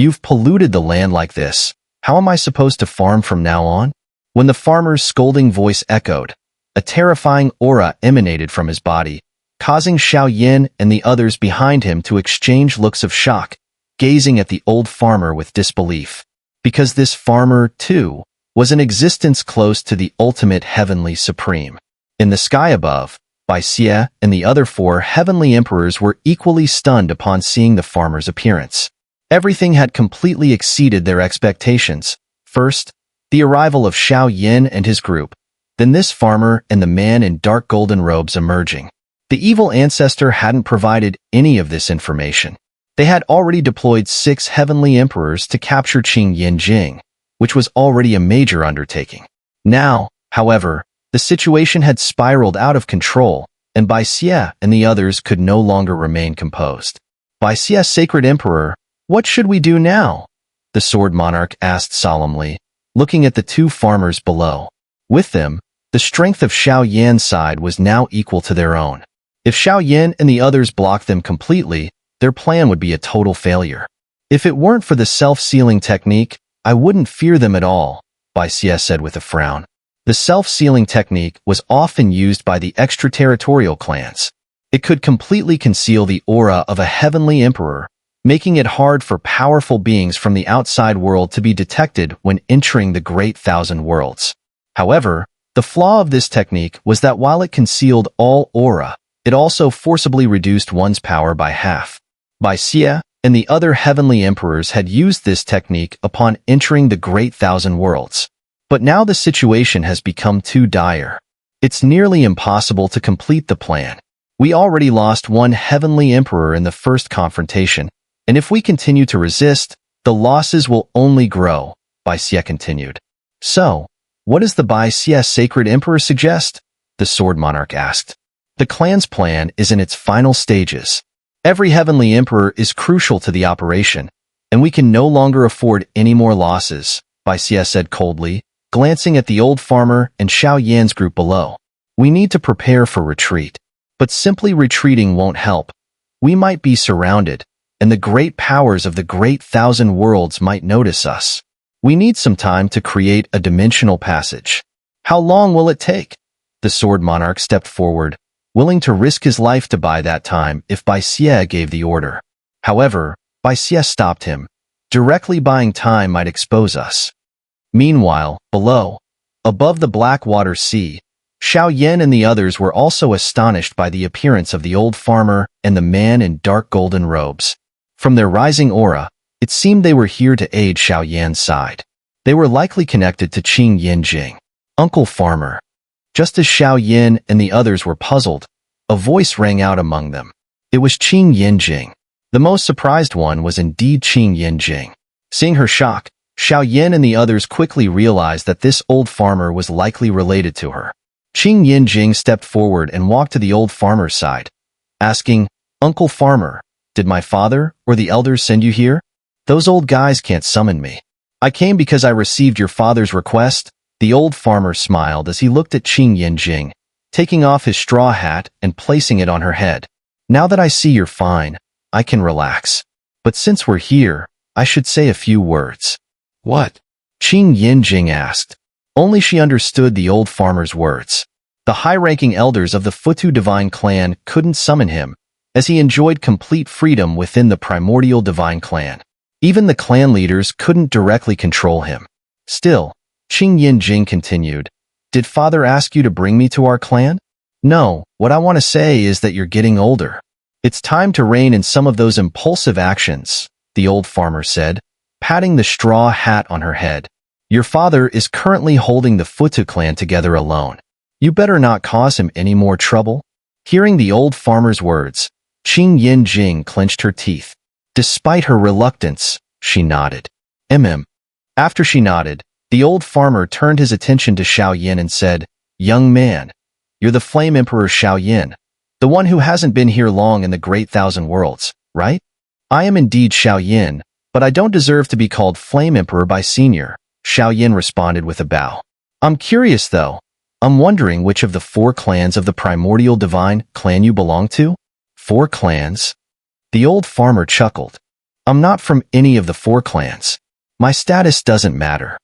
You've polluted the land like this. How am I supposed to farm from now on? When the farmer's scolding voice echoed, a terrifying aura emanated from his body, causing Xiao and the others behind him to exchange looks of shock, gazing at the old farmer with disbelief. Because this farmer, too, was an existence close to the ultimate heavenly supreme. In the sky above, Xie and the other 4 heavenly emperors were equally stunned upon seeing the farmer's appearance. Everything had completely exceeded their expectations. First, the arrival of Xiao and his group, then this farmer and the man in dark golden robes emerging. The evil ancestor hadn't provided any of this information. They had already deployed 6 heavenly emperors to capture Qing Yinjing, which was already a major undertaking. Now, however, the situation had spiraled out of control, and Xie and the others could no longer remain composed. Xie, Sacred Emperor, what should we do now? The Sword Monarch asked solemnly, looking at the 2 farmers below. With them, the strength of Xiao side was now equal to their own. If Xiao and the others blocked them completely, their plan would be a total failure. If it weren't for the self-sealing technique, I wouldn't fear them at all, Xie said with a frown. The self-sealing technique was often used by the extraterritorial clans. It could completely conceal the aura of a heavenly emperor, making it hard for powerful beings from the outside world to be detected when entering the Great Thousand Worlds. However, the flaw of this technique was that while it concealed all aura, it also forcibly reduced one's power by half. Xie and the other heavenly emperors had used this technique upon entering the Great Thousand Worlds. But now the situation has become too dire. It's nearly impossible to complete the plan. We already lost 1 heavenly emperor in the first confrontation, and if we continue to resist, the losses will only grow, Xie continued. So, what does the Xie Sacred Emperor suggest? The Sword Monarch asked. The clan's plan is in its final stages. Every heavenly emperor is crucial to the operation, and we can no longer afford any more losses, Xie said coldly, glancing at the old farmer and Xiao group below. We need to prepare for retreat. But simply retreating won't help. We might be surrounded, and the great powers of the Great Thousand Worlds might notice us. We need some time to create a dimensional passage. How long will it take? The Sword Monarch stepped forward, willing to risk his life to buy that time if Xie gave the order. However, Xie stopped him. Directly buying time might expose us. Meanwhile, below, above the Blackwater Sea, Xiao and the others were also astonished by the appearance of the old farmer and the man in dark golden robes. From their rising aura, it seemed they were here to aid Xiao side. They were likely connected to Qing Yinjing. Uncle Farmer. Just as Xiao and the others were puzzled, a voice rang out among them. It was Qing Yinjing. The most surprised one was indeed Qing Yinjing. Seeing her shock, Xiao and the others quickly realized that this old farmer was likely related to her. Qing Yinjing stepped forward and walked to the old farmer's side, asking, Uncle Farmer, did my father or the elders send you here? Those old guys can't summon me. I came because I received your father's request. The old farmer smiled as he looked at Qing Yinjing, taking off his straw hat and placing it on her head. Now that I see you're fine, I can relax. But since we're here, I should say a few words. What? Qing Yinjing asked. Only she understood the old farmer's words. The high-ranking elders of the Futu Divine Clan couldn't summon him, as he enjoyed complete freedom within the primordial Divine Clan. Even the clan leaders couldn't directly control him. Still, Qing Yinjing continued, Did father ask you to bring me to our clan? No, what I want to say is that you're getting older. It's time to rein in some of those impulsive actions, the old farmer said, patting the straw hat on her head. Your father is currently holding the Futu clan together alone. You better not cause him any more trouble. Hearing the old farmer's words, Qing Yinjing clenched her teeth. Despite her reluctance, she nodded. After she nodded, the old farmer turned his attention to Xiao and said, Young man, you're the Flame Emperor Xiao, the one who hasn't been here long in the Great Thousand Worlds, right? I am indeed Xiao, but I don't deserve to be called Flame Emperor by Senior, Xiao responded with a bow. I'm curious though. I'm wondering which of the 4 clans of the Primordial Divine Clan you belong to? 4 clans? The old farmer chuckled. I'm not from any of the 4 clans. My status doesn't matter.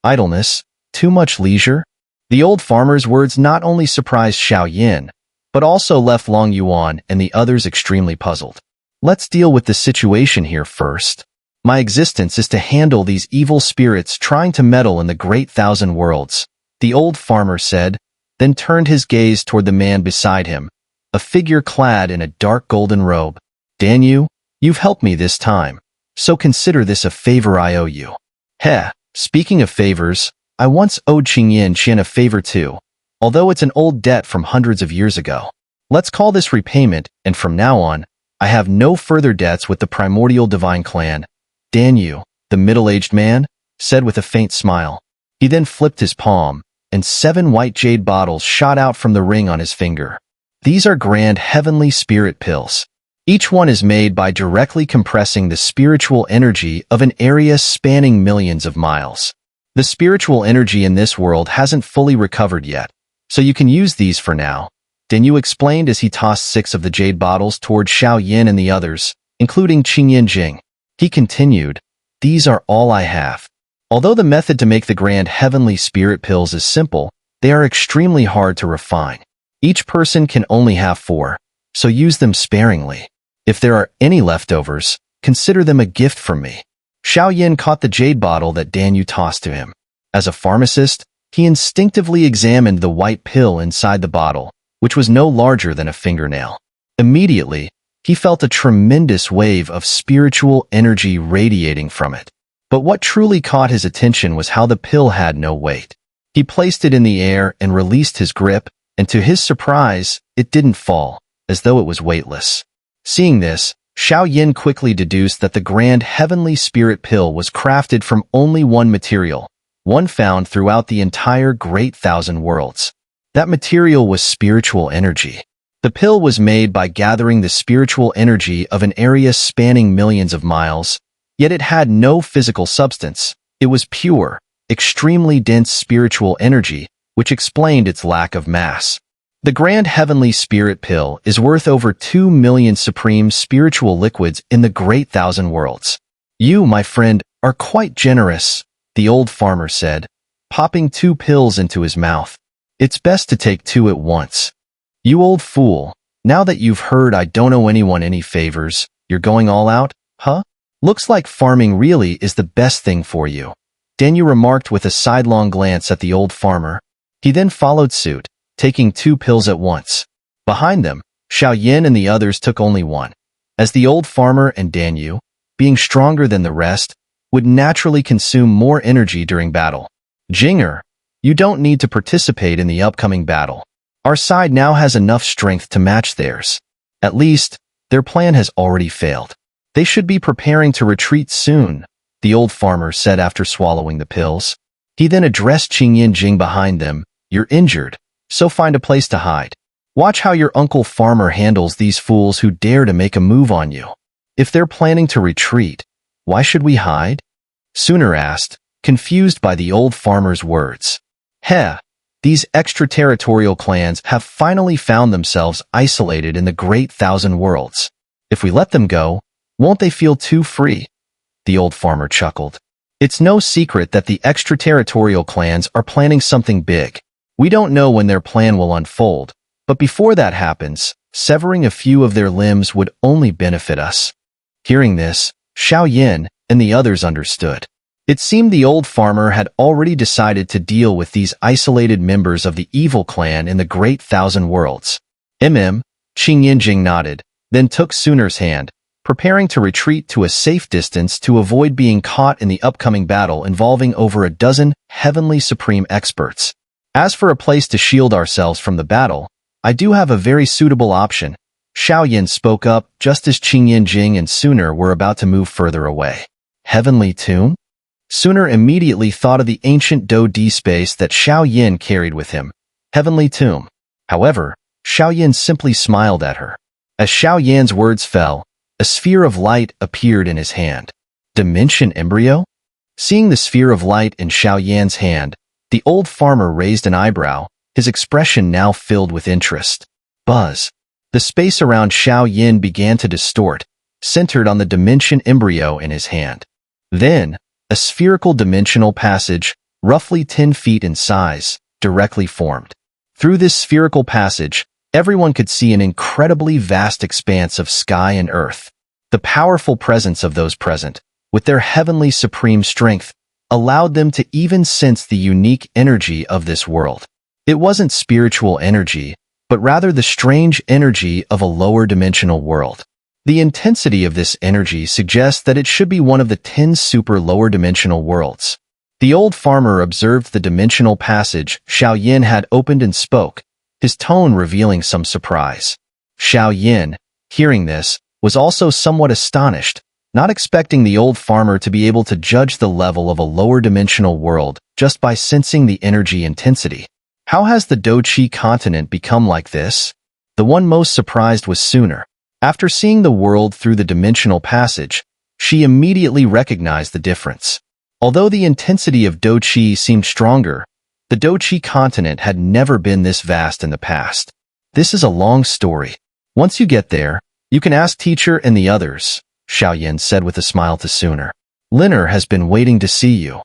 Idleness? Too much leisure? The old farmer's words not only surprised Xiao Yin, but also left Long Yuan and the others extremely puzzled. Let's deal with the situation here first. My existence is to handle these evil spirits trying to meddle in the great 1,000 worlds, the old farmer said, then turned his gaze toward the man beside him, a figure clad in a dark golden robe. Danyu, you've helped me this time, so consider this a favor I owe you. Heh, speaking of favors, I once owed Qingyan a favor too, although it's an old debt from hundreds of years ago. Let's call this repayment, and from now on, I have no further debts with the primordial divine clan. Danyu, the middle-aged man, said with a faint smile. He then flipped his palm, and 7 white jade bottles shot out from the ring on his finger. These are grand heavenly spirit pills. Each one is made by directly compressing the spiritual energy of an area spanning millions of miles. The spiritual energy in this world hasn't fully recovered yet, so you can use these for now. Danyu explained as he tossed 6 of the jade bottles toward Xiao Yin and the others, including Qingyan. He continued, these are all I have. Although the method to make the grand heavenly spirit pills is simple, they are extremely hard to refine. Each person can only have 4, so use them sparingly. If there are any leftovers, consider them a gift from me. Xiao Yin caught the jade bottle that Danyu tossed to him. As a pharmacist, he instinctively examined the white pill inside the bottle, which was no larger than a fingernail. Immediately, he felt a tremendous wave of spiritual energy radiating from it. But what truly caught his attention was how the pill had no weight. He placed it in the air and released his grip, and to his surprise, it didn't fall, as though it was weightless. Seeing this, Xiao Yin quickly deduced that the grand heavenly spirit pill was crafted from only one material, one found throughout the entire great 1,000 worlds. That material was spiritual energy. The pill was made by gathering the spiritual energy of an area spanning millions of miles, yet it had no physical substance. It was pure, extremely dense spiritual energy, which explained its lack of mass. The grand heavenly spirit pill is worth over 2 million supreme spiritual liquids in the great 1,000 worlds. You, my friend, are quite generous, the old farmer said, popping 2 pills into his mouth. It's best to take 2 at once. You old fool, now that you've heard I don't owe anyone any favors, you're going all out, huh? Looks like farming really is the best thing for you. Danyu remarked with a sidelong glance at the old farmer. He then followed suit, taking 2 pills at once. Behind them, Xiao Yin and the others took only 1, as the old farmer and Danyu, being stronger than the rest, would naturally consume more energy during battle. Xun'er, you don't need to participate in the upcoming battle. Our side now has enough strength to match theirs. At least, their plan has already failed. They should be preparing to retreat soon, the old farmer said after swallowing the pills. He then addressed Qingyan behind them. You're injured, so find a place to hide. Watch how your uncle farmer handles these fools who dare to make a move on you. If they're planning to retreat, why should we hide? Xun'er asked, confused by the old farmer's words. Heh, these extraterritorial clans have finally found themselves isolated in the great 1,000 worlds. If we let them go, won't they feel too free? The old farmer chuckled. It's no secret that the extraterritorial clans are planning something big. We don't know when their plan will unfold, but before that happens, severing a few of their limbs would only benefit us. Hearing this, Xiao Yin and the others understood. It seemed the old farmer had already decided to deal with these isolated members of the evil clan in the great 1,000 worlds. Qingyan nodded, then took Xun'er's hand, preparing to retreat to a safe distance to avoid being caught in the upcoming battle involving over a dozen heavenly supreme experts. As for a place to shield ourselves from the battle, I do have a very suitable option. Xiao Yin spoke up just as Qingyan and Xun'er were about to move further away. Heavenly tomb? Xun'er immediately thought of the ancient Do-D space that Xiao Yin carried with him. Heavenly tomb. However, Xiao Yin simply smiled at her. As Xiao Yan's words fell, a sphere of light appeared in his hand. Dimension embryo? Seeing the sphere of light in Xiao Yan's hand, the old farmer raised an eyebrow, his expression now filled with interest. Buzz. The space around Xiao Yin began to distort, centered on the dimension embryo in his hand. Then, a spherical dimensional passage, roughly 10 feet in size, directly formed. Through this spherical passage, everyone could see an incredibly vast expanse of sky and earth. The powerful presence of those present, with their heavenly supreme strength, allowed them to even sense the unique energy of this world. It wasn't spiritual energy, but rather the strange energy of a lower dimensional world. The intensity of this energy suggests that it should be one of the 10 super lower dimensional worlds. The old farmer observed the dimensional passage Xiao had opened and spoke, his tone revealing some surprise. Xiao, hearing this, was also somewhat astonished, not expecting the old farmer to be able to judge the level of a lower dimensional world just by sensing the energy intensity. How has the Doqi continent become like this? The one most surprised was Xun'er. After seeing the world through the dimensional passage, she immediately recognized the difference. Although the intensity of Doqi seemed stronger, the Doqi continent had never been this vast in the past. This is a long story. Once you get there, you can ask teacher and the others, Xiao said with a smile to Xun'er. Xun'er has been waiting to see you.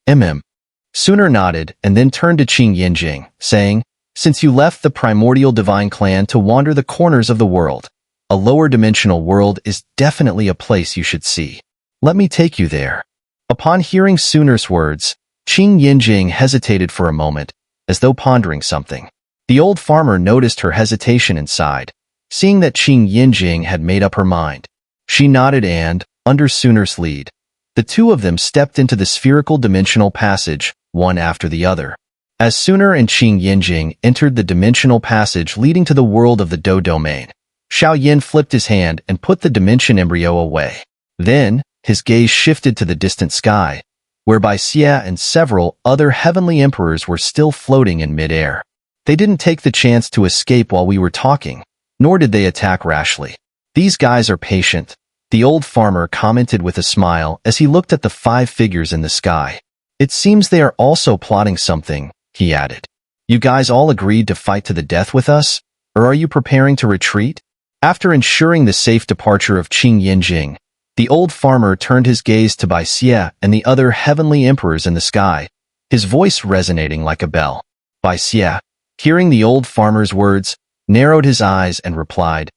Xun'er nodded and then turned to Qing Yinjing, saying, since you left the primordial divine clan to wander the corners of the world, a lower dimensional world is definitely a place you should see. Let me take you there. Upon hearing Xun'er's words, Qing Yinjing hesitated for a moment, as though pondering something. The old farmer noticed her hesitation and sighed, seeing that Qing Yinjing had made up her mind. She nodded and, under Xun'er's lead, the two of them stepped into the spherical dimensional passage, one after the other. As Xun'er and Qing Yinjing entered the dimensional passage leading to the world of the Do domain, Xiao flipped his hand and put the dimension embryo away. Then, his gaze shifted to the distant sky, whereby Xia and several other heavenly emperors were still floating in midair. They didn't take the chance to escape while we were talking, nor did they attack rashly. These guys are patient, the old farmer commented with a smile as he looked at the 5 figures in the sky. It seems they are also plotting something, he added. You guys all agreed to fight to the death with us, or are you preparing to retreat? After ensuring the safe departure of Qing Yinjing, the old farmer turned his gaze to Bai Xie and the other heavenly emperors in the sky, his voice resonating like a bell. Bai Xie, hearing the old farmer's words, narrowed his eyes and replied,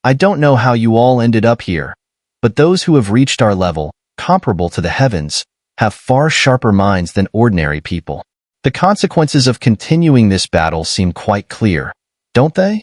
I don't know how you all ended up here, but those who have reached our level, comparable to the heavens, have far sharper minds than ordinary people. The consequences of continuing this battle seem quite clear, don't they?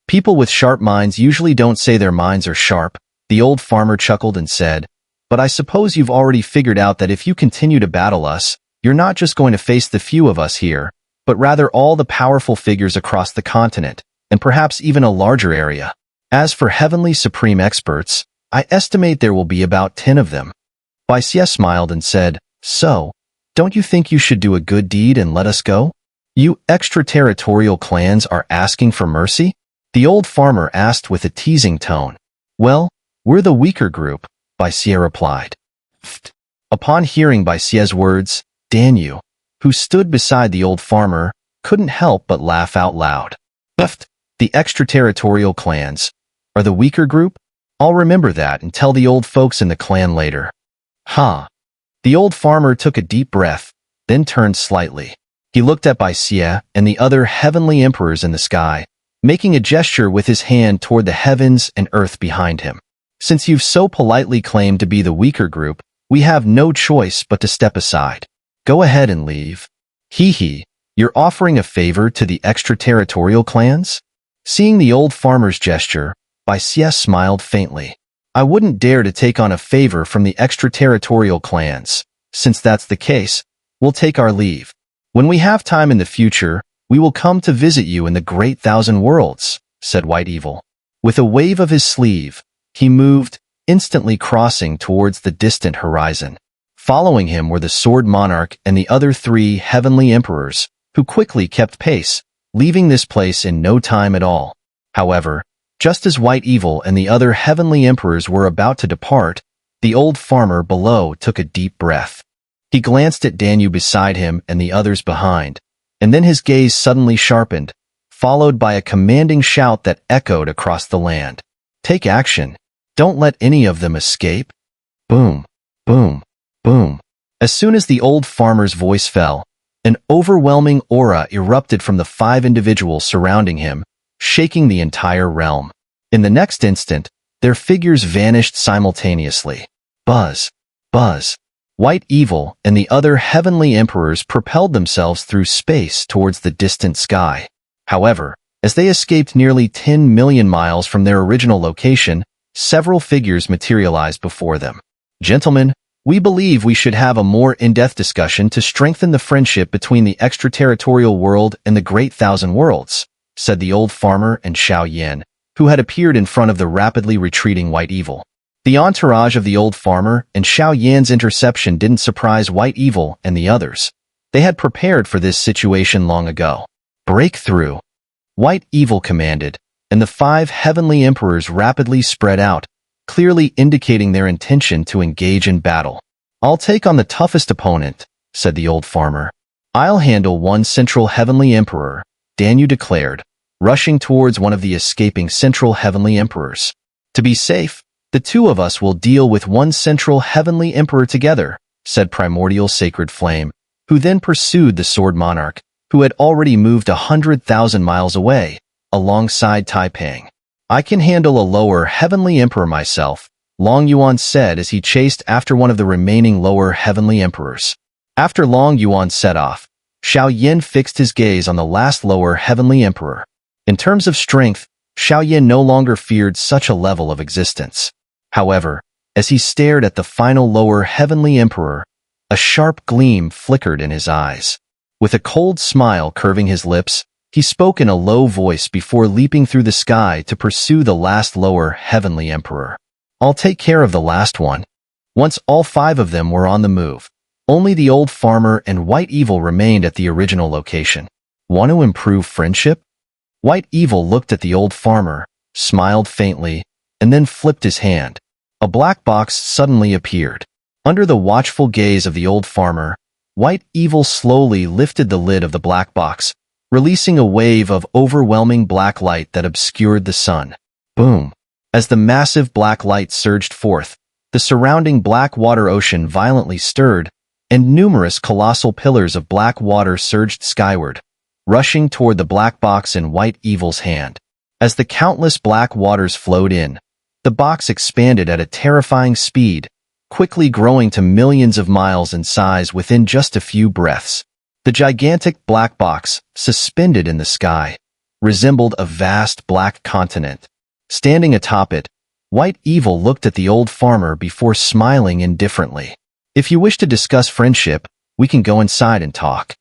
People with sharp minds usually don't say their minds are sharp, the old farmer chuckled and said, but I suppose you've already figured out that if you continue to battle us, you're not just going to face the few of us here, but rather all the powerful figures across the continent, and perhaps even a larger area. As for heavenly supreme experts, I estimate there will be about 10 of them. Bai Xie smiled and said, so, don't you think you should do a good deed and let us go? You extraterritorial clans are asking for mercy? The old farmer asked with a teasing tone. Well, we're the weaker group, Bai Xie replied. Upon hearing Bai Xie's words, Danyu, who stood beside the old farmer, couldn't help but laugh out loud. The extraterritorial clans are the weaker group? I'll remember that and tell the old folks in the clan later. The old farmer took a deep breath, then turned slightly. He looked at Bai Xie and the other heavenly emperors in the sky, making a gesture with his hand toward the heavens and earth behind him. Since you've so politely claimed to be the weaker group, we have no choice but to step aside. Go ahead and leave. You're offering a favor to the extraterritorial clans? Seeing the old farmer's gesture, Bai Xie smiled faintly. I wouldn't dare to take on a favor from the extraterritorial clans. Since that's the case, we'll take our leave. When we have time in the future, we will come to visit you in the great 1,000 worlds, said White Evil. With a wave of his sleeve, he moved, instantly crossing towards the distant horizon. Following him were the Sword Monarch and the other 3 heavenly emperors, who quickly kept pace, leaving this place in no time at all. However, just as White Evil and the other heavenly emperors were about to depart, the old farmer below took a deep breath. He glanced at Danyu beside him and the others behind, and then his gaze suddenly sharpened, followed by a commanding shout that echoed across the land. Take action. Don't let any of them escape. Boom, boom, boom. As soon as the old farmer's voice fell, an overwhelming aura erupted from the 5 individuals surrounding him, shaking the entire realm. In the next instant, their figures vanished simultaneously. Buzz, buzz. White Evil and the other heavenly emperors propelled themselves through space towards the distant sky. However, as they escaped nearly 10 million miles from their original location, several figures materialized before them. Gentlemen, we believe we should have a more in-depth discussion to strengthen the friendship between the extraterritorial world and the Great Thousand Worlds, said the old farmer and Xiao, who had appeared in front of the rapidly retreating White Evil. The entourage of the old farmer and Xiao's interception didn't surprise White Evil and the others. They had prepared for this situation long ago. Breakthrough, White Evil commanded, and the 5 heavenly emperors rapidly spread out, clearly indicating their intention to engage in battle. I'll take on the toughest opponent, said the old farmer. I'll handle one central heavenly emperor, Daniel declared, rushing towards one of the escaping central heavenly emperors. To be safe, the 2 of us will deal with one central heavenly emperor together, said Primordial Sacred Flame, who then pursued the Sword Monarch, who had already moved 100,000 miles away, alongside Taiping. I can handle a lower heavenly emperor myself, Long Yuan said as he chased after one of the remaining lower heavenly emperors. After Long Yuan set off, Xiao Yin fixed his gaze on the last lower heavenly emperor. In terms of strength, Xiao Yin no longer feared such a level of existence. However, as he stared at the final lower heavenly emperor, a sharp gleam flickered in his eyes. With a cold smile curving his lips, he spoke in a low voice before leaping through the sky to pursue the last lower heavenly emperor. I'll take care of the last one. Once all 5 of them were on the move, only the old farmer and White Evil remained at the original location. Want to improve friendship? White Evil looked at the old farmer, smiled faintly, and then flipped his hand. A black box suddenly appeared. Under the watchful gaze of the old farmer, White Evil slowly lifted the lid of the black box, releasing a wave of overwhelming black light that obscured the sun. Boom! As the massive black light surged forth, the surrounding black water ocean violently stirred, and numerous colossal pillars of black water surged skyward, rushing toward the black box in White Evil's hand. As the countless black waters flowed in, the box expanded at a terrifying speed, quickly growing to millions of miles in size within just a few breaths. The gigantic black box, suspended in the sky, resembled a vast black continent. Standing atop it, White Evil looked at the old farmer before smiling indifferently. If you wish to discuss friendship, we can go inside and talk.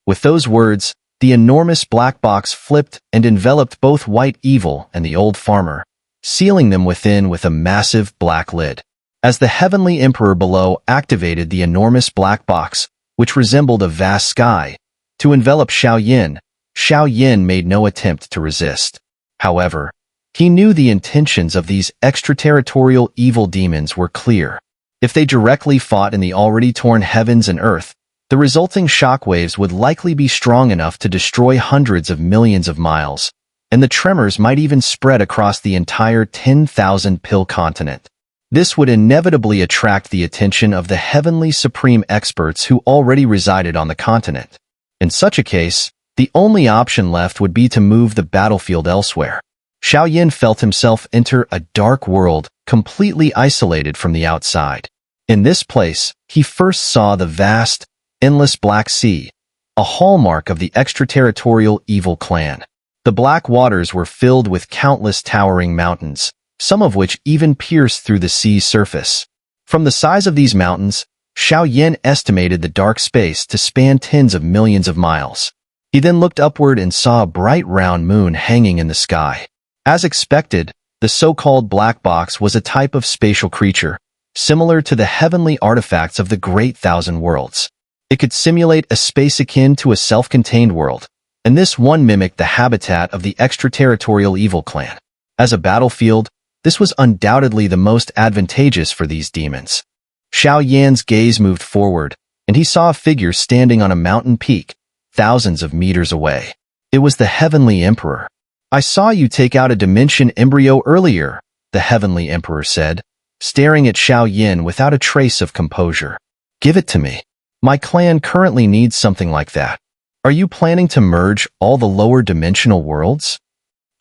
With those words, the enormous black box flipped and enveloped both White Evil and the old farmer, sealing them within with a massive black lid. As the heavenly emperor below activated the enormous black box, which resembled a vast sky, to envelop Xiao Yin made no attempt to resist. However, he knew the intentions of these extraterritorial evil demons were clear. If they directly fought in the already torn heavens and earth, the resulting shockwaves would likely be strong enough to destroy hundreds of millions of miles, and the tremors might even spread across the entire 10,000-pill continent. This would inevitably attract the attention of the heavenly supreme experts who already resided on the continent. In such a case, the only option left would be to move the battlefield elsewhere. Xiao Yin felt himself enter a dark world, completely isolated from the outside. In this place, he first saw the vast, endless Black Sea, a hallmark of the extraterritorial evil clan. The black waters were filled with countless towering mountains, some of which even pierced through the sea's surface. From the size of these mountains, Xiao Yin estimated the dark space to span tens of millions of miles. He then looked upward and saw a bright round moon hanging in the sky. As expected, the so-called black box was a type of spatial creature, similar to the heavenly artifacts of the Great Thousand Worlds. It could simulate a space akin to a self-contained world, and this one mimicked the habitat of the extraterritorial evil clan. As a battlefield, this was undoubtedly the most advantageous for these demons. Xiao Yan's gaze moved forward, and he saw a figure standing on a mountain peak, thousands of meters away. It was the Heavenly Emperor. I saw you take out a dimension embryo earlier, the Heavenly Emperor said, staring at Xiao Yin without a trace of composure. Give it to me. My clan currently needs something like that. Are you planning to merge all the lower dimensional worlds?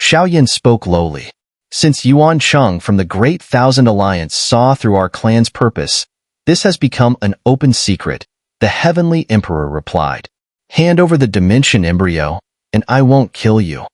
Xiao Yin spoke lowly. Since Yuan Cheng from the Great Thousand Alliance saw through our clan's purpose, this has become an open secret, the Heavenly Emperor replied. Hand over the dimension embryo, and I won't kill you.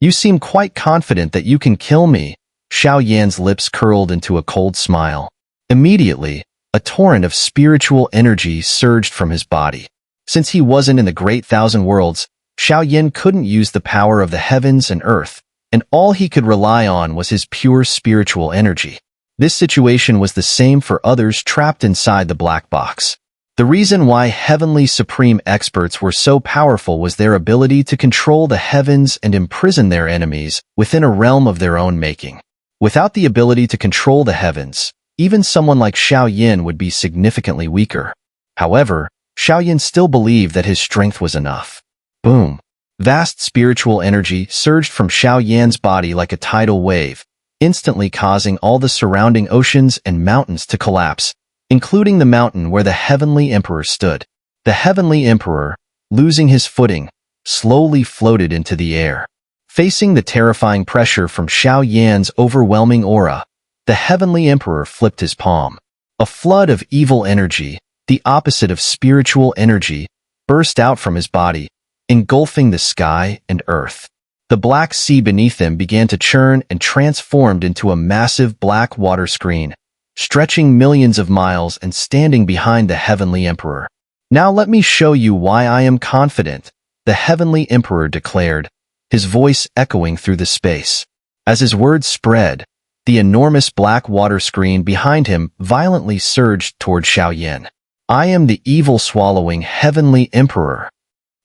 You seem quite confident that you can kill me. Xiao Yan's lips curled into a cold smile. Immediately, a torrent of spiritual energy surged from his body. Since he wasn't in the Great Thousand Worlds, Xiao Yan couldn't use the power of the heavens and earth, and all he could rely on was his pure spiritual energy. This situation was the same for others trapped inside the black box. The reason why Heavenly Supreme Experts were so powerful was their ability to control the heavens and imprison their enemies within a realm of their own making. Without the ability to control the heavens, even someone like Xiao Yin would be significantly weaker. However, Xiao Yin still believed that his strength was enough. Boom! Vast spiritual energy surged from Xiao Yan's body like a tidal wave, instantly causing all the surrounding oceans and mountains to collapse, including the mountain where the Heavenly Emperor stood. The Heavenly Emperor, losing his footing, slowly floated into the air. Facing the terrifying pressure from Xiao Yan's overwhelming aura, the Heavenly Emperor flipped his palm. A flood of evil energy, the opposite of spiritual energy, burst out from his body, engulfing the sky and earth. The black sea beneath him began to churn and transformed into a massive black water screen, stretching millions of miles and standing behind the Heavenly Emperor. Now let me show you why I am confident, the Heavenly Emperor declared, his voice echoing through the space. As his words spread, the enormous black water screen behind him violently surged toward Xiao Yin. I am the evil-swallowing Heavenly Emperor.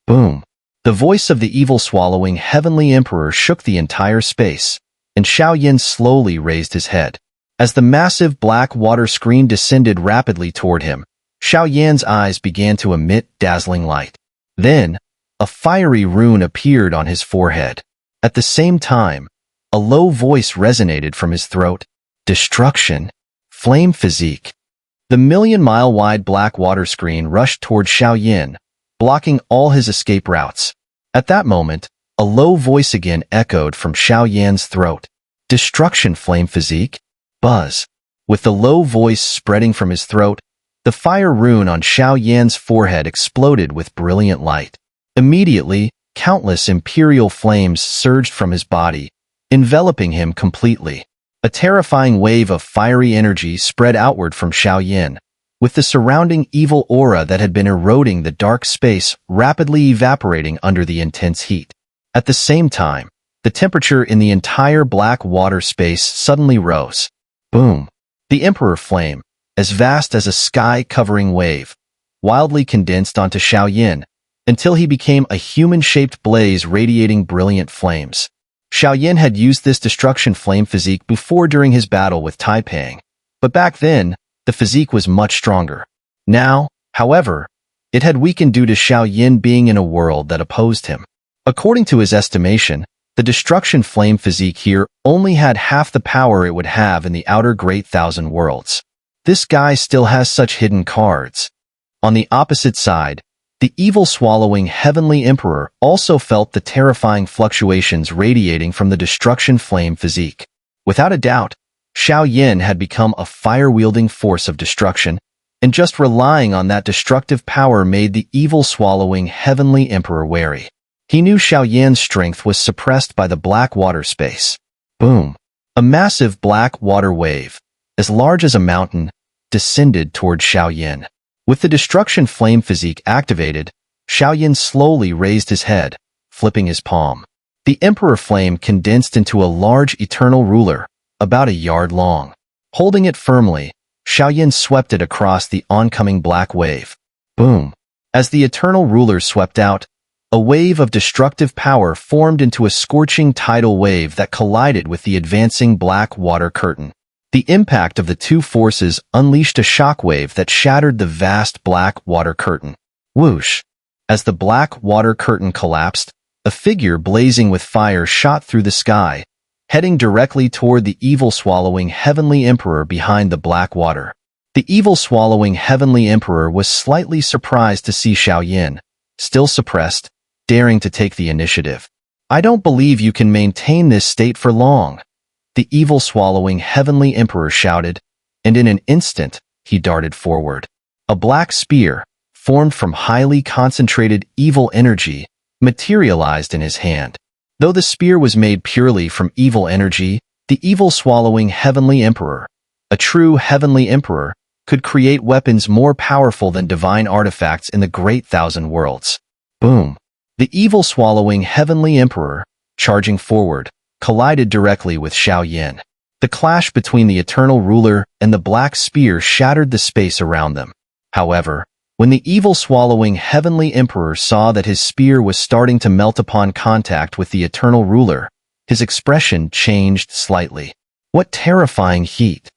Boom! The voice of the evil-swallowing Heavenly Emperor shook the entire space, and Xiao Yin slowly raised his head. As the massive black water screen descended rapidly toward him, Xiao Yan's eyes began to emit dazzling light. Then, a fiery rune appeared on his forehead. At the same time, a low voice resonated from his throat. Destruction. Flame Physique. The million-mile-wide black water screen rushed toward Xiao Yin, blocking all his escape routes. At that moment, a low voice again echoed from Xiao Yan's throat. Destruction Flame Physique. Buzz. With the low voice spreading from his throat, the fire rune on Xiao Yan's forehead exploded with brilliant light. Immediately, countless imperial flames surged from his body, enveloping him completely. A terrifying wave of fiery energy spread outward from Xiao Yin, with the surrounding evil aura that had been eroding the dark space rapidly evaporating under the intense heat. At the same time, the temperature in the entire black water space suddenly rose. Boom! The Emperor Flame, as vast as a sky-covering wave, wildly condensed onto Xiao Yin, until he became a human-shaped blaze radiating brilliant flames. Xiao Yin had used this destruction flame physique before during his battle with Taipang, but back then, the physique was much stronger. Now, however, it had weakened due to Xiao Yin being in a world that opposed him. According to his estimation, the destruction flame physique here only had half the power it would have in the outer Great Thousand Worlds. This guy still has such hidden cards. On the opposite side, the evil-swallowing Heavenly Emperor also felt the terrifying fluctuations radiating from the destruction flame physique. Without a doubt, Xiao Yin had become a fire-wielding force of destruction, and just relying on that destructive power made the evil-swallowing Heavenly Emperor wary. He knew Xiao Yan's strength was suppressed by the black water space. Boom! A massive black water wave, as large as a mountain, descended toward Xiao Yin. With the destruction flame physique activated, Xiao Yin slowly raised his head, flipping his palm. The Emperor Flame condensed into a large eternal ruler, about a yard long. Holding it firmly, Xiao Yin swept it across the oncoming black wave. Boom! As the eternal ruler swept out, a wave of destructive power formed into a scorching tidal wave that collided with the advancing black water curtain. The impact of the two forces unleashed a shockwave that shattered the vast black water curtain. Whoosh! As the black water curtain collapsed, a figure blazing with fire shot through the sky, heading directly toward the evil-swallowing Heavenly Emperor behind the black water. The evil-swallowing Heavenly Emperor was slightly surprised to see Xiao, still suppressed, daring to take the initiative. "I don't believe you can maintain this state for long," the evil-swallowing Heavenly Emperor shouted, and in an instant, he darted forward. A black spear, formed from highly concentrated evil energy, materialized in his hand. Though the spear was made purely from evil energy, the evil-swallowing Heavenly Emperor, a true Heavenly Emperor, could create weapons more powerful than divine artifacts in the Great Thousand Worlds. Boom! The evil-swallowing Heavenly Emperor, charging forward, collided directly with Xiao. The clash between the Eternal Ruler and the Black Spear shattered the space around them. However, when the evil-swallowing Heavenly Emperor saw that his spear was starting to melt upon contact with the Eternal Ruler, his expression changed slightly. What terrifying heat!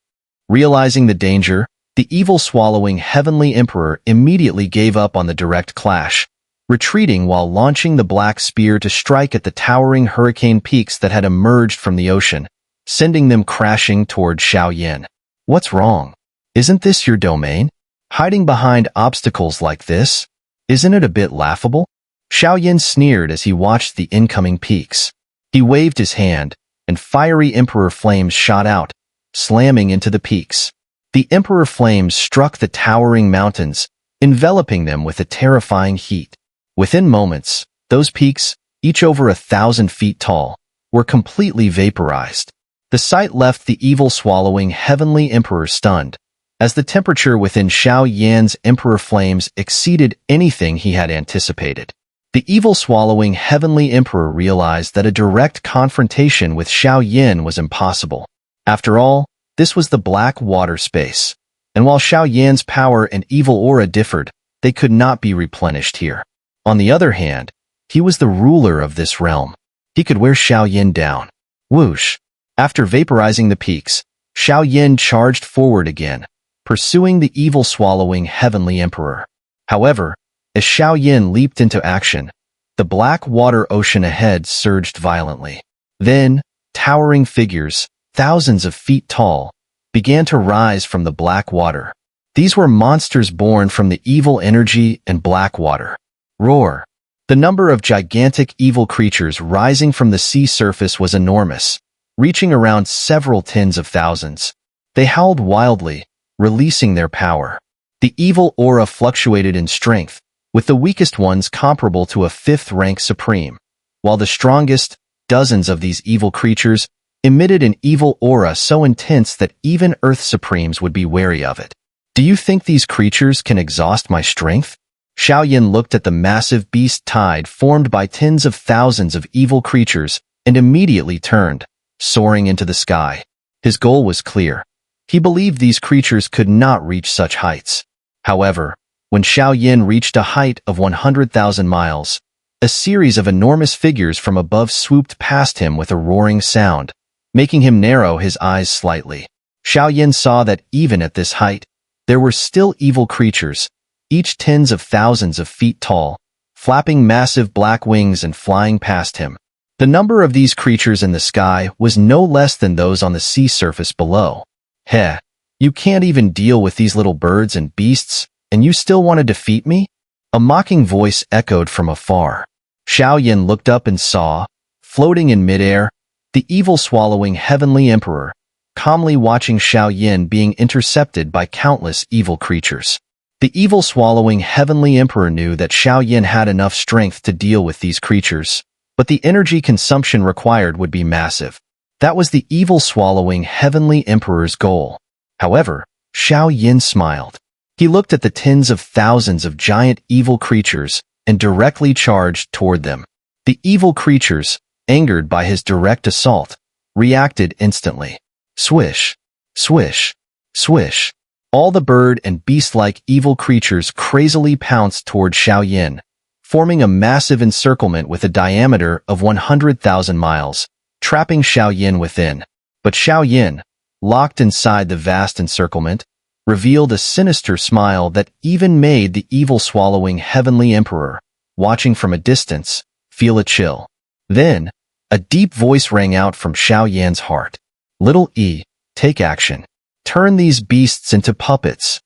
Realizing the danger, the evil-swallowing Heavenly Emperor immediately gave up on the direct clash, retreating while launching the black spear to strike at the towering hurricane peaks that had emerged from the ocean, sending them crashing toward Xiao. "What's wrong? Isn't this your domain? Hiding behind obstacles like this? Isn't it a bit laughable?" Xiao sneered as he watched the incoming peaks. He waved his hand, and fiery Emperor flames shot out, slamming into the peaks. The Emperor flames struck the towering mountains, enveloping them with a terrifying heat. Within moments, those peaks, each over 1,000 feet tall, were completely vaporized. The sight left the evil-swallowing Heavenly Emperor stunned, as the temperature within Xiao's Emperor flames exceeded anything he had anticipated. The evil-swallowing Heavenly Emperor realized that a direct confrontation with Xiao was impossible. After all, this was the black water space, and while Xiao's power and evil aura differed, they could not be replenished here. On the other hand, he was the ruler of this realm. He could wear Xiao down. Whoosh! After vaporizing the peaks, Xiao charged forward again, pursuing the evil-swallowing Heavenly Emperor. However, as Xiao leaped into action, the black water ocean ahead surged violently. Then, towering figures, thousands of feet tall, began to rise from the black water. These were monsters born from the evil energy and black water. Roar! The number of gigantic evil creatures rising from the sea surface was enormous, reaching around several tens of thousands. They howled wildly, releasing their power. The evil aura fluctuated in strength, with the weakest ones comparable to a 5th-rank supreme, while the strongest, dozens of these evil creatures, emitted an evil aura so intense that even Earth Supremes would be wary of it. "Do you think these creatures can exhaust my strength?" Xiao looked at the massive beast tide formed by tens of thousands of evil creatures and immediately turned, soaring into the sky. His goal was clear. He believed these creatures could not reach such heights. However, when Xiao reached a height of 100,000 miles, a series of enormous figures from above swooped past him with a roaring sound, making him narrow his eyes slightly. Xiao saw that even at this height, there were still evil creatures, each tens of thousands of feet tall, flapping massive black wings and flying past him. The number of these creatures in the sky was no less than those on the sea surface below. "Heh, you can't even deal with these little birds and beasts, and you still want to defeat me?" A mocking voice echoed from afar. Xiao looked up and saw, floating in midair, the evil-swallowing Heavenly Emperor, calmly watching Xiao being intercepted by countless evil creatures. The evil-swallowing Heavenly Emperor knew that Xiao had enough strength to deal with these creatures, but the energy consumption required would be massive. That was the evil-swallowing Heavenly Emperor's goal. However, Xiao smiled. He looked at the tens of thousands of giant evil creatures and directly charged toward them. The evil creatures, angered by his direct assault, reacted instantly. Swish, swish, swish. All the bird and beast-like evil creatures crazily pounced toward Xiao, forming a massive encirclement with a diameter of 100,000 miles, trapping Xiao within. But Xiao, locked inside the vast encirclement, revealed a sinister smile that even made the evil-swallowing Heavenly Emperor, watching from a distance, feel a chill. Then, A deep voice rang out from Xiao Yan's heart. Little E, take action. Turn these beasts into puppets.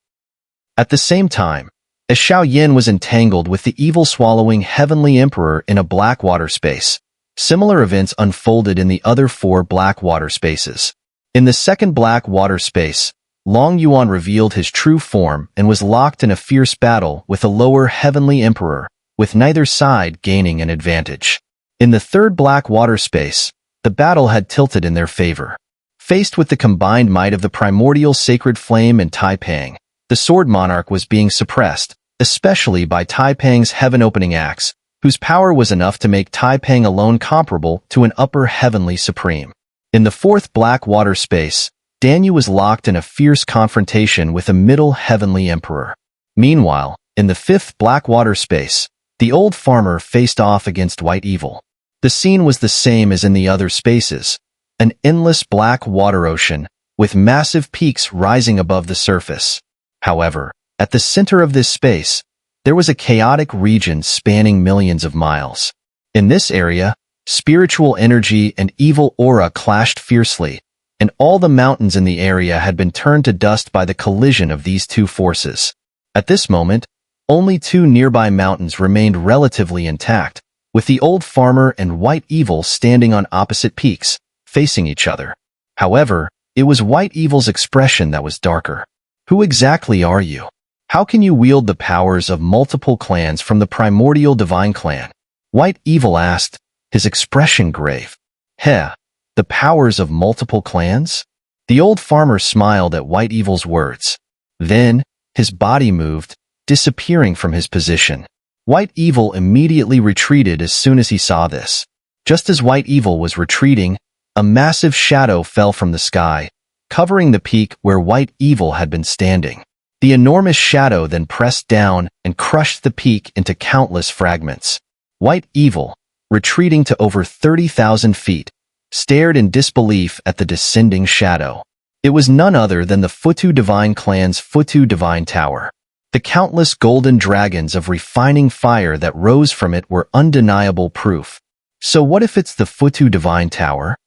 At the same time, as Xiao Yan was entangled with the evil-swallowing Heavenly Emperor in a black water space, similar events unfolded in the other 4 black water spaces. In the second black water space, Long Yuan revealed his true form and was locked in a fierce battle with a lower Heavenly Emperor, with neither side gaining an advantage. In the third black water space, the battle had tilted in their favor. Faced with the combined might of the primordial sacred flame and Taipang, the Sword Monarch was being suppressed, especially by Taipang's heaven-opening axe, whose power was enough to make Taipang alone comparable to an upper heavenly supreme. In the fourth black water space, Danyu was locked in a fierce confrontation with a middle heavenly emperor. Meanwhile, in the fifth black water space, the old farmer faced off against white evil. The scene was the same as in the other spaces, an endless black water ocean, with massive peaks rising above the surface. However, at the center of this space, there was a chaotic region spanning millions of miles. In this area, spiritual energy and evil aura clashed fiercely, and all the mountains in the area had been turned to dust by the collision of these two forces. At this moment, only 2 nearby mountains remained relatively intact, with the old farmer and white evil standing on opposite peaks, facing each other. However, it was white evil's expression that was darker. Who exactly are you? How can you wield the powers of multiple clans from the primordial divine clan? White evil asked, his expression grave. Heh, the powers of multiple clans? The old farmer smiled at white evil's words. Then, his body moved, disappearing from his position. White evil immediately retreated as soon as he saw this. Just as white evil was retreating, a massive shadow fell from the sky, covering the peak where white evil had been standing. The enormous shadow then pressed down and crushed the peak into countless fragments. White evil, retreating to over 30,000 feet, stared in disbelief at the descending shadow. It was none other than the Futu Divine Clan's Futu Divine Tower. The countless golden dragons of refining fire that rose from it were undeniable proof. So what if it's the Futu Divine Tower?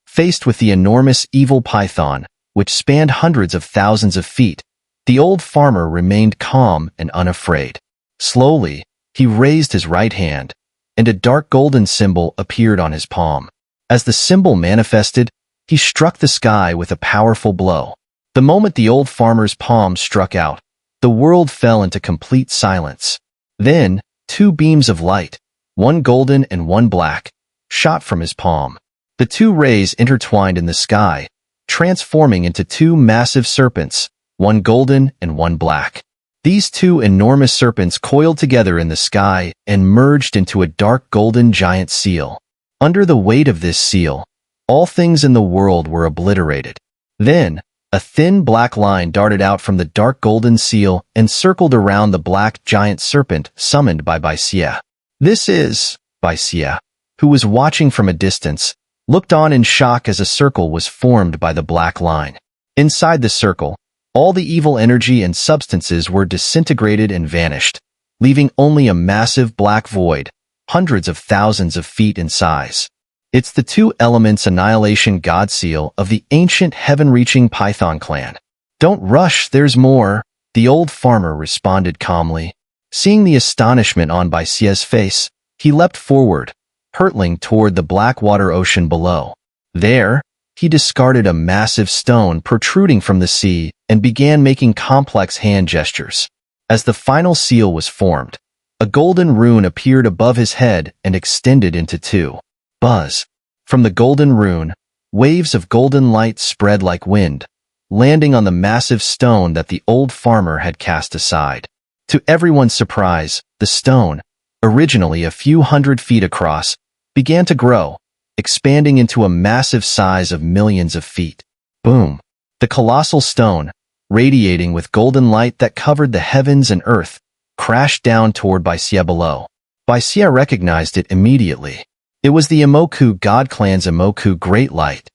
Faced with the enormous evil python, which spanned hundreds of thousands of feet, the old farmer remained calm and unafraid. Slowly, he raised his right hand, and a dark golden symbol appeared on his palm. As the symbol manifested, he struck the sky with a powerful blow. The moment the old farmer's palm struck out, the world fell into complete silence. Then, 2 beams of light, one golden and one black, shot from his palm. The 2 rays intertwined in the sky, transforming into 2 massive serpents, one golden and one black. These 2 enormous serpents coiled together in the sky and merged into a dark golden giant seal. Under the weight of this seal, all things in the world were obliterated. Then, a thin black line darted out from the dark golden seal and circled around the black giant serpent summoned by Xie. This is, Xie, who was watching from a distance, looked on in shock as a circle was formed by the black line. Inside the circle, all the evil energy and substances were disintegrated and vanished, leaving only a massive black void, hundreds of thousands of feet in size. It's the 2 elements annihilation god seal of the ancient heaven-reaching Python clan. Don't rush, there's more, the old farmer responded calmly. Seeing the astonishment on Xie's face, he leapt forward, hurtling toward the black water ocean below. There, he discarded a massive stone protruding from the sea and began making complex hand gestures. As the final seal was formed, a golden rune appeared above his head and extended into 2. Buzz. From the golden rune, waves of golden light spread like wind, landing on the massive stone that the old farmer had cast aside. To everyone's surprise, the stone, originally a few hundred feet across, began to grow, expanding into a massive size of millions of feet. Boom! The colossal stone, radiating with golden light that covered the heavens and earth, crashed down toward Xie below. Xie recognized it immediately. It was the Imoku God Clan's Imoku Great Light.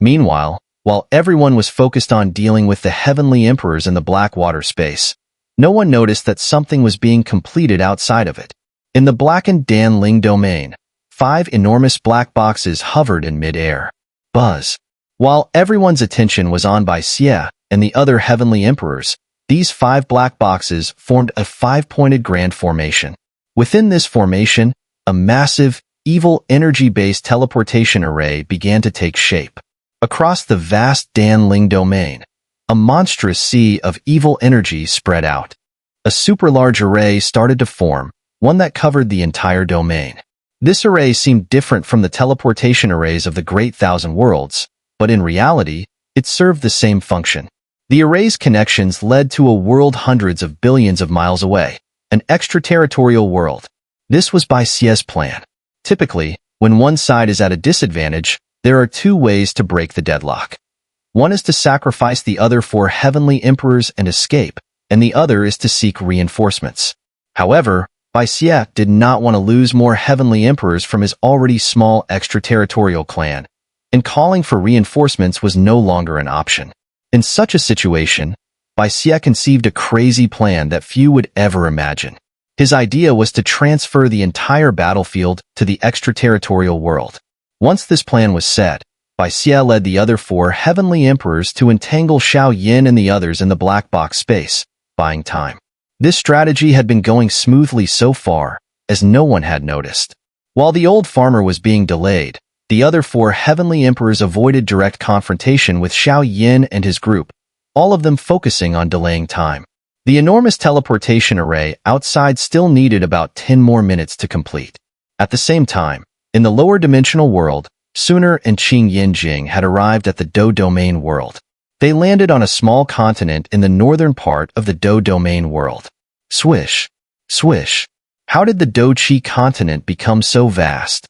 Meanwhile, while everyone was focused on dealing with the heavenly emperors in the black water space, no one noticed that something was being completed outside of it. In the blackened Dan Ling domain, 5 enormous black boxes hovered in mid-air. Buzz. While everyone's attention was on by Xiao and the other heavenly emperors, these 5 black boxes formed a 5-pointed grand formation. Within this formation, a massive, evil energy-based teleportation array began to take shape. Across the vast Danling domain, a monstrous sea of evil energy spread out. A super-large array started to form, one that covered the entire domain. This array seemed different from the teleportation arrays of the Great Thousand Worlds, but in reality, it served the same function. The array's connections led to a world hundreds of billions of miles away, an extraterritorial world. This was by Xiao's plan. Typically, when one side is at a disadvantage, there are 2 ways to break the deadlock. One is to sacrifice the other 4 heavenly emperors and escape, and the other is to seek reinforcements. However, Bai Xia did not want to lose more heavenly emperors from his already small extraterritorial clan, and calling for reinforcements was no longer an option. In such a situation, Bai Xia conceived a crazy plan that few would ever imagine. His idea was to transfer the entire battlefield to the extraterritorial world. Once this plan was set, Bai Xia led the other 4 heavenly emperors to entangle Xiao Yin and the others in the black box space, buying time. This strategy had been going smoothly so far, as no one had noticed. While the old farmer was being delayed, the other 4 heavenly emperors avoided direct confrontation with Xiao Yin and his group, all of them focusing on delaying time. The enormous teleportation array outside still needed about 10 more minutes to complete. At the same time, in the lower dimensional world, Xun'er and Qing Yinjing had arrived at the Do Domain world. They landed on a small continent in the northern part of the Do Domain world. Swish, swish. How did the Do Qi continent become so vast?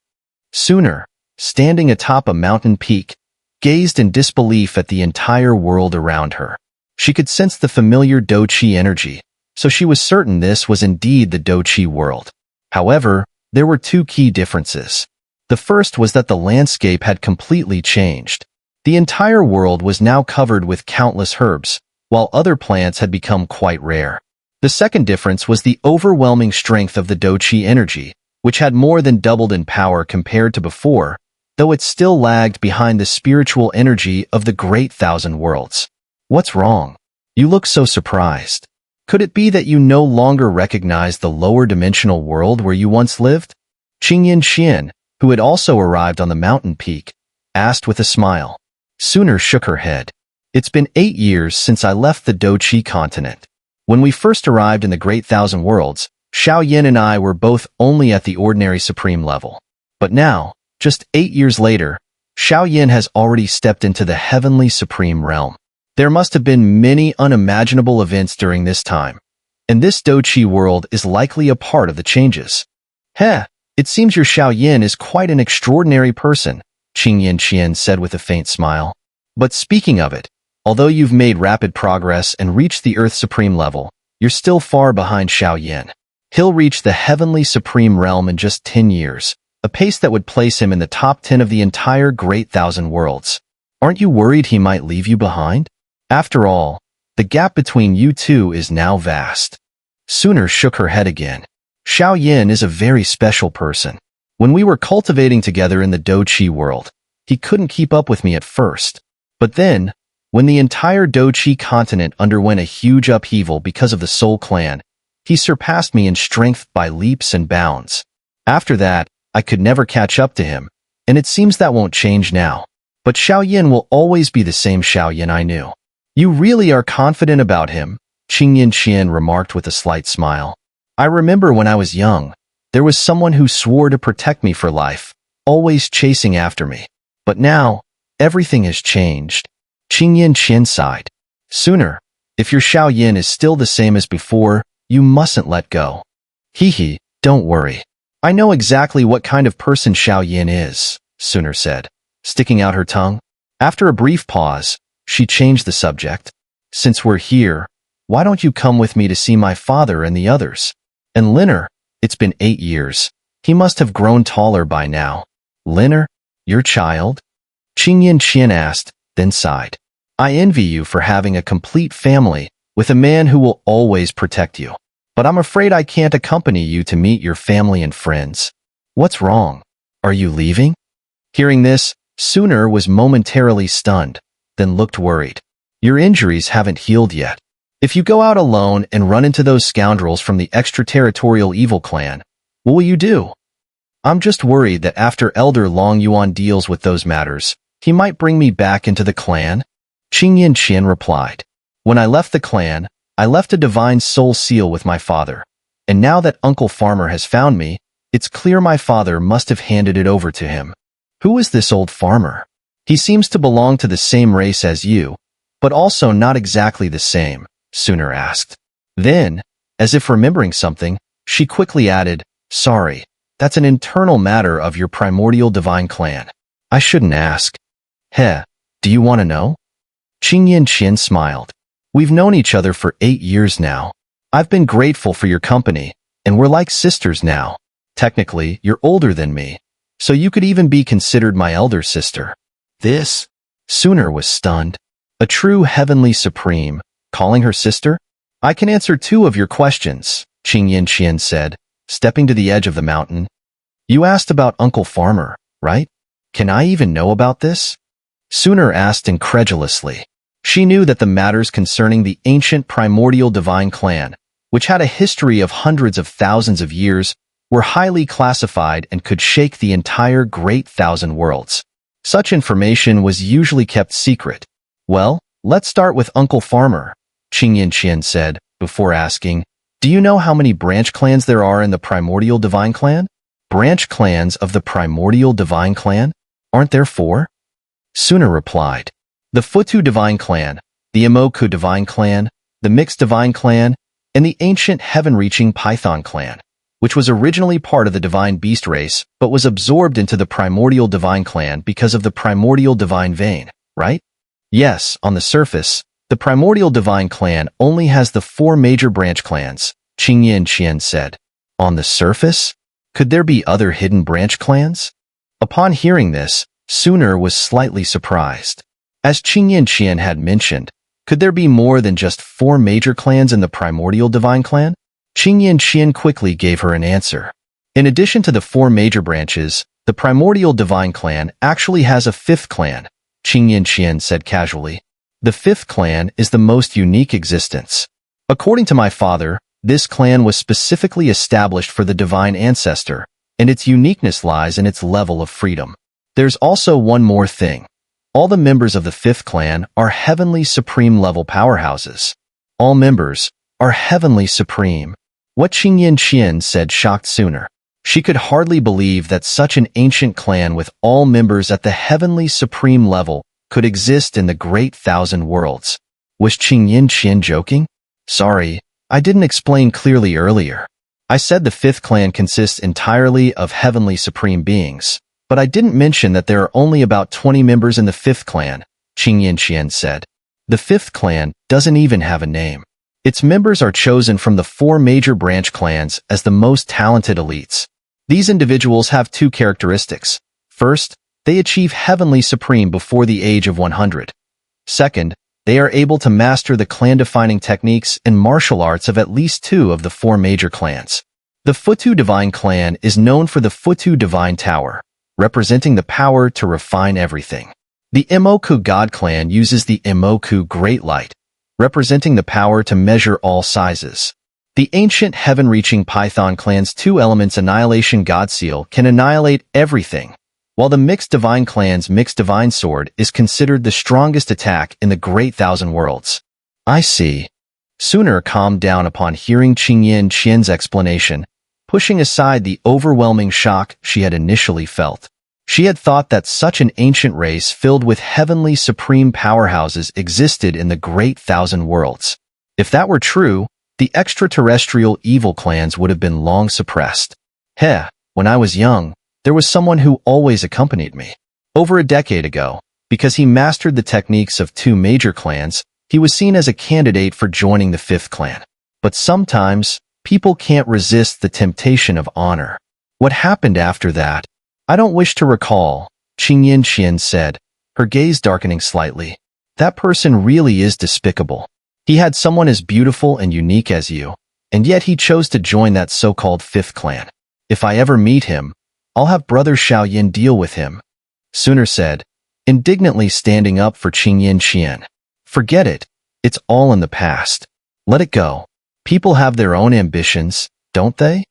Xun'er, standing atop a mountain peak, gazed in disbelief at the entire world around her. She could sense the familiar Do Qi energy, so she was certain this was indeed the Do Qi world. However, there were 2 key differences. The first was that the landscape had completely changed. The entire world was now covered with countless herbs, while other plants had become quite rare. The second difference was the overwhelming strength of the Do Qi energy, which had more than doubled in power compared to before, though it still lagged behind the spiritual energy of the Great Thousand Worlds. What's wrong? You look so surprised. Could it be that you no longer recognize the lower dimensional world where you once lived? Qing Yin, who had also arrived on the mountain peak, asked with a smile. Xun'er shook her head. It's been 8 years since I left the Do Qi continent. When we first arrived in the Great Thousand Worlds, Xiao Yin and I were both only at the ordinary supreme level. But now, just 8 years later, Xiao Yin has already stepped into the heavenly supreme realm. There must have been many unimaginable events during this time, and this Do Qi world is likely a part of the changes. Heh, it seems your Xiao Yin is quite an extraordinary person, Qing Yin said with a faint smile. But speaking of it, although you've made rapid progress and reached the Earth Supreme level, you're still far behind Xiao Yin. He'll reach the heavenly supreme realm in just 10 years, a pace that would place him in the top 10 of the entire Great Thousand Worlds. Aren't you worried he might leave you behind? After all, the gap between you two is now vast. Xun'er shook her head again. Xiao Yin is a very special person. When we were cultivating together in the Do Qi world, he couldn't keep up with me at first. But then, when the entire Do Qi continent underwent a huge upheaval because of the Soul Clan, he surpassed me in strength by leaps and bounds. After that, I could never catch up to him, and it seems that won't change now. But Xiao Yin will always be the same Xiao Yin I knew. You really are confident about him, Qing Yin remarked with a slight smile. I remember when I was young, there was someone who swore to protect me for life, always chasing after me. But now, everything has changed. Qing Yin sighed. Xun'er, if your Xiao Yin is still the same as before, you mustn't let go. Hee, don't worry. I know exactly what kind of person Xiao Yin is, Xun'er said, sticking out her tongue. After a brief pause, she changed the subject. Since we're here, why don't you come with me to see my father and the others? And Xun'er, it's been 8 years. He must have grown taller by now. Xun'er, your child? Qing Yin asked, then sighed. I envy you for having a complete family with a man who will always protect you. But I'm afraid I can't accompany you to meet your family and friends. What's wrong? Are you leaving? Hearing this, Xun'er was momentarily stunned, then looked worried. Your injuries haven't healed yet. If you go out alone and run into those scoundrels from the extraterritorial evil clan, what will you do? I'm just worried that after Elder Long Yuan deals with those matters, he might bring me back into the clan. Qingyan Qian replied. When I left the clan, I left a divine soul seal with my father. And now that Uncle Farmer has found me, it's clear my father must have handed it over to him. Who is this old farmer? He seems to belong to the same race as you, but also not exactly the same, Xun'er asked. Then, as if remembering something, she quickly added, sorry, that's an internal matter of your primordial divine clan. I shouldn't ask. Heh, do you want to know? Qingyan Qian smiled. We've known each other for 8 years now. I've been grateful for your company, and we're like sisters now. Technically, you're older than me, so you could even be considered my elder sister. This? Xun'er was stunned. A true heavenly supreme, calling her sister? I can answer 2 of your questions, Qingyan Qian said, stepping to the edge of the mountain. You asked about Uncle Farmer, right? Can I even know about this? Xun'er asked incredulously. She knew that the matters concerning the ancient primordial divine clan, which had a history of hundreds of thousands of years, were highly classified and could shake the entire Great Thousand Worlds. Such information was usually kept secret. Well, let's start with Uncle Farmer, Qingyan Qian said, before asking, do you know how many branch clans there are in the primordial divine clan? Branch clans of the primordial divine clan? Aren't there 4? Xun'er replied. The Futu divine clan, the Imoku divine clan, the Mixed divine clan, and the ancient heaven-reaching Python clan, which was originally part of the divine beast race but was absorbed into the primordial divine clan because of the primordial divine vein, right? Yes, on the surface, the primordial divine clan only has the 4 major branch clans, Qingyan Qian said. On the surface? Could there be other hidden branch clans? Upon hearing this, Xun'er was slightly surprised. As Qingyan Qian had mentioned, could there be more than just 4 major clans in the primordial divine clan? Qingyan Qian quickly gave her an answer. In addition to the 4 major branches, the primordial divine clan actually has a 5th clan, Qingyan Qian said casually. The 5th clan is the most unique existence. According to my father, this clan was specifically established for the divine ancestor, and its uniqueness lies in its level of freedom. There's also one more thing. All the members of the 5th clan are heavenly supreme level powerhouses. All members are heavenly supreme. What Qingyan Qian said shocked Xun'er. She could hardly believe that such an ancient clan with all members at the heavenly supreme level could exist in the Great Thousand Worlds. Was Qingyan Qian joking? Sorry, I didn't explain clearly earlier. I said the 5th clan consists entirely of heavenly supreme beings, but I didn't mention that there are only about 20 members in the 5th clan, Qingyan Qian said. The 5th clan doesn't even have a name. Its members are chosen from the 4 major branch clans as the most talented elites. These individuals have 2 characteristics. First, they achieve heavenly supreme before the age of 100. Second, they are able to master the clan-defining techniques and martial arts of at least 2 of the 4 major clans. The Futu Divine Clan is known for the Futu Divine Tower, representing the power to refine everything. The Imoku God Clan uses the Imoku Great Light, representing the power to measure all sizes. The ancient heaven-reaching Python Clan's 2 elements Annihilation God Seal can annihilate everything, while the Mixed Divine Clan's Mixed Divine Sword is considered the strongest attack in the Great Thousand Worlds. I see. Xun'er calmed down upon hearing Qingyan Qian's explanation, pushing aside the overwhelming shock she had initially felt. She had thought that such an ancient race filled with heavenly supreme powerhouses existed in the Great Thousand Worlds. If that were true, the extraterrestrial evil clans would have been long suppressed. When I was young, there was someone who always accompanied me. Over a decade ago, because he mastered the techniques of 2 major clans, he was seen as a candidate for joining the 5th clan. But sometimes, people can't resist the temptation of honor. What happened after that? I don't wish to recall, Qingyan Qian said, her gaze darkening slightly. That person really is despicable. He had someone as beautiful and unique as you, and yet he chose to join that so-called 5th clan. If I ever meet him, I'll have brother Xiao deal with him, Xun'er said, indignantly standing up for Qian. Forget it. It's all in the past. Let it go. People have their own ambitions, don't they?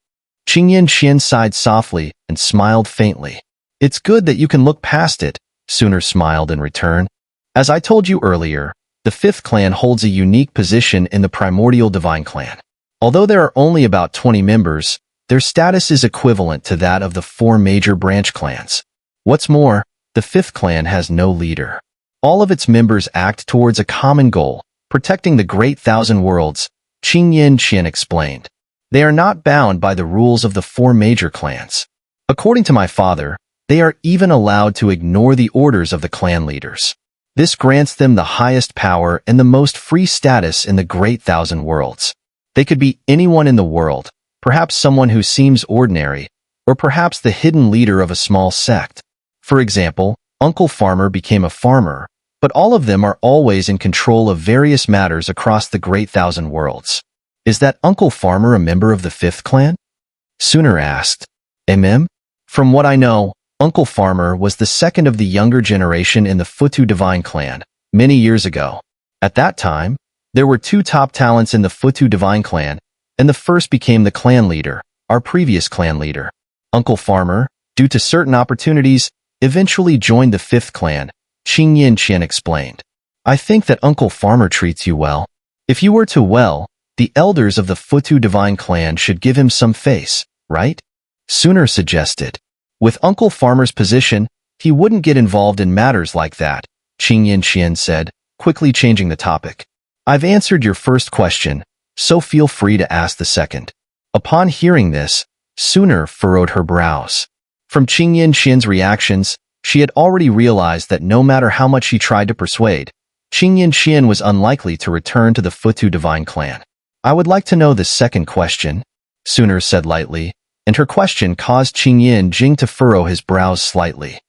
Qian sighed softly and smiled faintly. It's good that you can look past it, Xun'er smiled in return. As I told you earlier, the fifth clan holds a unique position in the primordial divine clan. Although there are only about 20 members, their status is equivalent to that of the 4 major branch clans. What's more, the fifth clan has no leader. All of its members act towards a common goal, protecting the Great Thousand Worlds, Qian explained. They are not bound by the rules of the 4 major clans. According to my father, they are even allowed to ignore the orders of the clan leaders. This grants them the highest power and the most free status in the Great Thousand Worlds. They could be anyone in the world, perhaps someone who seems ordinary, or perhaps the hidden leader of a small sect. For example, Uncle Farmer became a farmer, but all of them are always in control of various matters across the Great Thousand Worlds. Is that Uncle Farmer a member of the fifth clan? Xun'er asked. From what I know, Uncle Farmer was the second of the younger generation in the Futu Divine Clan, many years ago. At that time, there were 2 top talents in the Futu Divine Clan, and the first became the clan leader, our previous clan leader. Uncle Farmer, due to certain opportunities, eventually joined the fifth clan, Qian explained. I think that Uncle Farmer treats you well. If you were to the elders of the Futu Divine Clan should give him some face, right? Xun'er suggested. With Uncle Farmer's position, he wouldn't get involved in matters like that, Qian said, quickly changing the topic. I've answered your first question, so feel free to ask the second. Upon hearing this, Xun'er furrowed her brows. From Qian's reactions, she had already realized that no matter how much she tried to persuade, Qian was unlikely to return to the Futu Divine Clan. I would like to know the second question, Xun'er said lightly, and her question caused Qian to furrow his brows slightly.